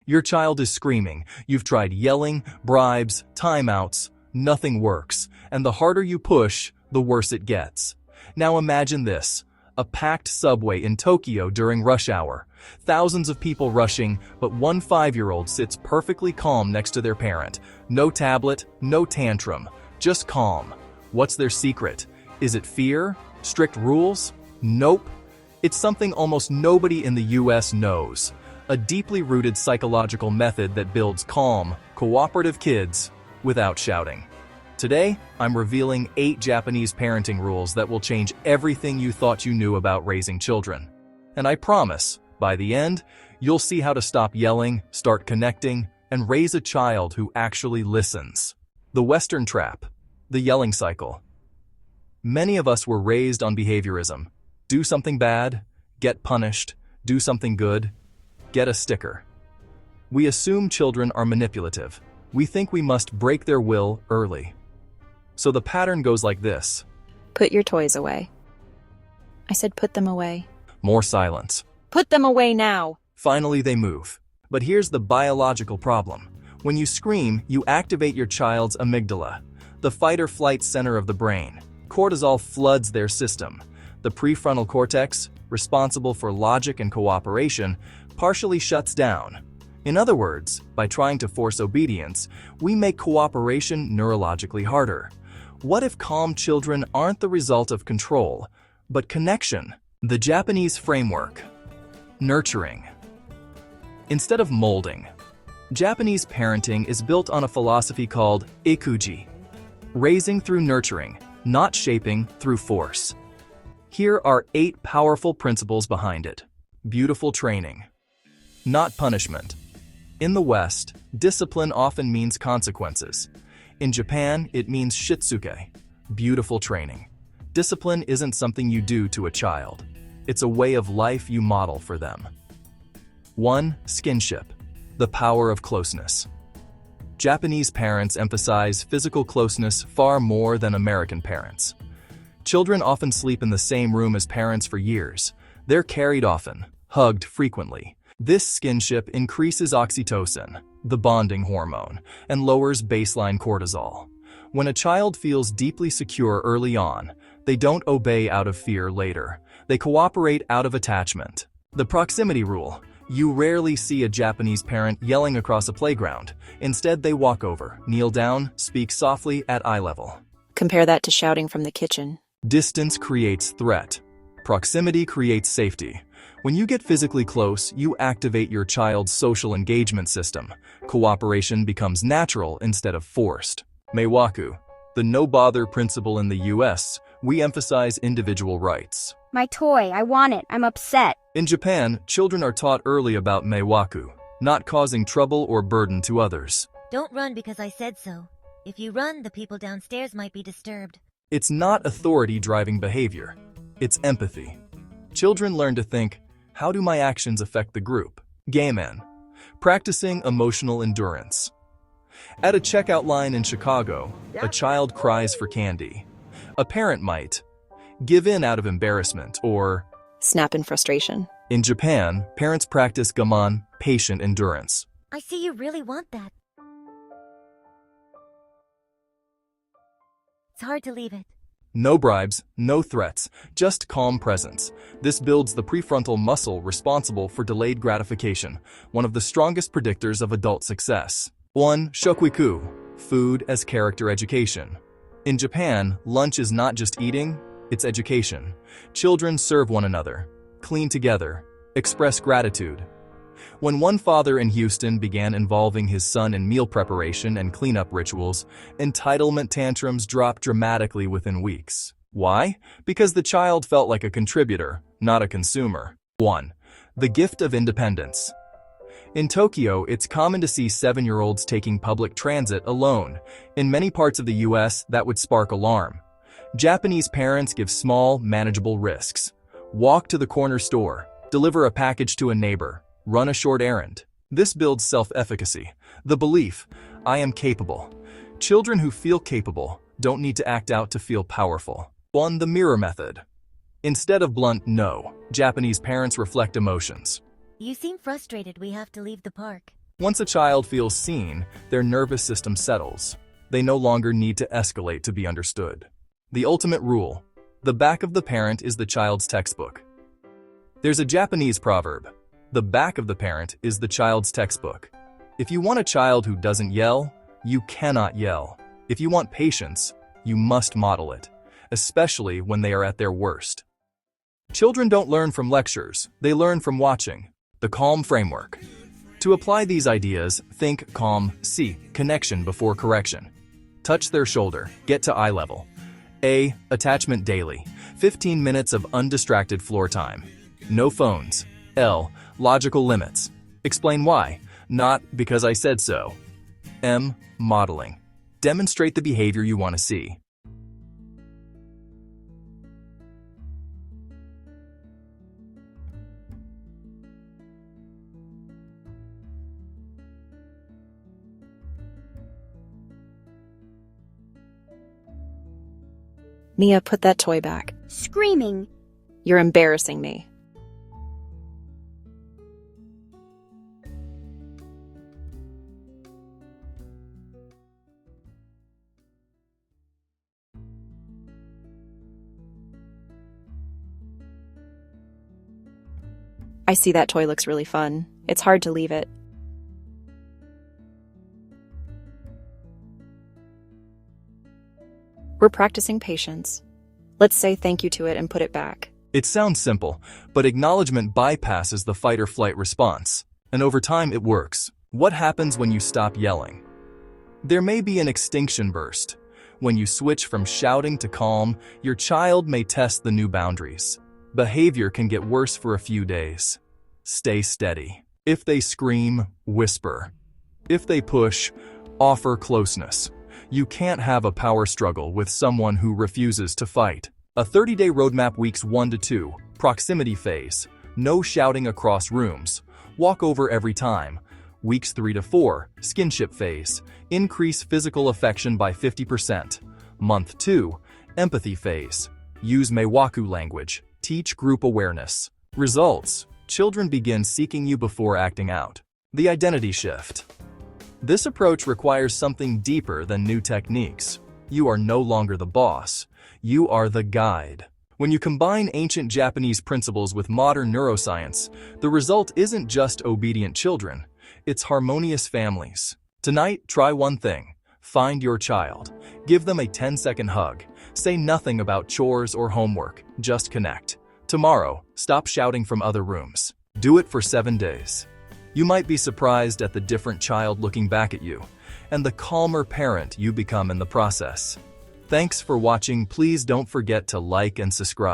Your child is screaming. You've tried yelling, bribes, timeouts. Nothing works. And the harder you push, the worse it gets. Now imagine this. A packed subway in Tokyo during rush hour. Thousands of people rushing, but one 5-year-old sits perfectly calm next to their parent. No tablet, no tantrum, just calm. What's their secret? Is it fear? Strict rules? Nope. It's something almost nobody in the US knows. A deeply rooted psychological method that builds calm, cooperative kids without shouting. Today, I'm revealing 8 Japanese parenting rules that will change everything you thought you knew about raising children. And I promise, by the end, you'll see how to stop yelling, start connecting, and raise a child who actually listens. The Western trap, the yelling cycle. Many of us were raised on behaviorism. Do something bad, get punished. Do something good, get a sticker. We assume children are manipulative. We think we must break their will early. So the pattern goes like this. Put your toys away. I said put them away. More silence. Put them away now. Finally, they move. But here's the biological problem. When you scream, you activate your child's amygdala, the fight-or-flight center of the brain. Cortisol floods their system. The prefrontal cortex, responsible for logic and cooperation, partially shuts down. In other words, by trying to force obedience, we make cooperation neurologically harder. What if calm children aren't the result of control, but connection? The Japanese framework. Nurturing. Instead of molding, Japanese parenting is built on a philosophy called ikuji, raising through nurturing, not shaping through force. Here are 8 powerful principles behind it. Beautiful training, not punishment. In the West, discipline often means consequences. In Japan, it means shitsuke, beautiful training. Discipline isn't something you do to a child. It's a way of life you model for them. 1. Skinship, the power of closeness. Japanese parents emphasize physical closeness far more than American parents. Children often sleep in the same room as parents for years. They're carried often, hugged frequently. This skinship increases oxytocin, the bonding hormone, and lowers baseline cortisol. When a child feels deeply secure early on, they don't obey out of fear later. They cooperate out of attachment. The proximity rule. You rarely see a Japanese parent yelling across a playground. Instead, they walk over, kneel down, speak softly at eye level. Compare that to shouting from the kitchen. Distance creates threat. Proximity creates safety. When you get physically close, you activate your child's social engagement system. Cooperation becomes natural instead of forced. Meiwaku, the no-bother principle in the US, we emphasize individual rights. My toy, I want it, I'm upset. In Japan, children are taught early about meiwaku, not causing trouble or burden to others. Don't run because I said so. If you run, the people downstairs might be disturbed. It's not authority driving behavior. It's empathy. Children learn to think, how do my actions affect the group? Gaiman, practicing emotional endurance. At a checkout line in Chicago, a child cries for candy. A parent might give in out of embarrassment or Snap in frustration. In Japan, parents practice gaman, patient endurance. I see you really want that. It's hard to leave it. No bribes, no threats, just calm presence. This builds the prefrontal muscle responsible for delayed gratification, one of the strongest predictors of adult success. 1. Shokuiku, food as character education. In Japan, lunch is not just eating, it's education. Children serve one another, clean together, express gratitude. When one father in Houston began involving his son in meal preparation and cleanup rituals, entitlement tantrums dropped dramatically within weeks. Why? Because the child felt like a contributor, not a consumer. 1. The gift of independence. In Tokyo, it's common to see 7-year-olds taking public transit alone. In many parts of the US, that would spark alarm. Japanese parents give small, manageable risks. Walk to the corner store, deliver a package to a neighbor, run a short errand. This builds self-efficacy, the belief, I am capable. Children who feel capable don't need to act out to feel powerful. 1. The mirror method. Instead of blunt no, Japanese parents reflect emotions. You seem frustrated we have to leave the park. Once a child feels seen, their nervous system settles. They no longer need to escalate to be understood. The ultimate rule: the back of the parent is the child's textbook. There's a Japanese proverb: the back of the parent is the child's textbook. If you want a child who doesn't yell, you cannot yell. If you want patience, you must model it, especially when they are at their worst. Children don't learn from lectures, they learn from watching. The CALM framework. To apply these ideas, think calm, C, connection before correction. Touch their shoulder, get to eye level. A, attachment daily, 15 minutes of undistracted floor time. No phones. L, logical limits. Explain why, not because I said so. M, modeling. Demonstrate the behavior you want to see. Mia, put that toy back. Screaming. You're embarrassing me. I see that toy looks really fun. It's hard to leave it. We're practicing patience. Let's say thank you to it and put it back. It sounds simple, but acknowledgement bypasses the fight or flight response. And over time it works. What happens when you stop yelling? There may be an extinction burst. When you switch from shouting to calm, your child may test the new boundaries. Behavior can get worse for a few days. Stay steady. If they scream, whisper. If they push, offer closeness. You can't have a power struggle with someone who refuses to fight. A 30-day roadmap: weeks 1 to 2, proximity phase. No shouting across rooms. Walk over every time. Weeks 3 to 4, skinship phase. Increase physical affection by 50%. Month 2, empathy phase. Use Meiwaku language. Teach group awareness. Results: children begin seeking you before acting out. The identity shift. This approach requires something deeper than new techniques. You are no longer the boss. You are the guide. When you combine ancient Japanese principles with modern neuroscience, the result isn't just obedient children, it's harmonious families. Tonight, try one thing. Find your child. Give them a 10-second hug. Say nothing about chores or homework, just connect. Tomorrow, stop shouting from other rooms. Do it for 7 days. You might be surprised at the different child looking back at you, and the calmer parent you become in the process. Thanks for watching. Please don't forget to like and subscribe.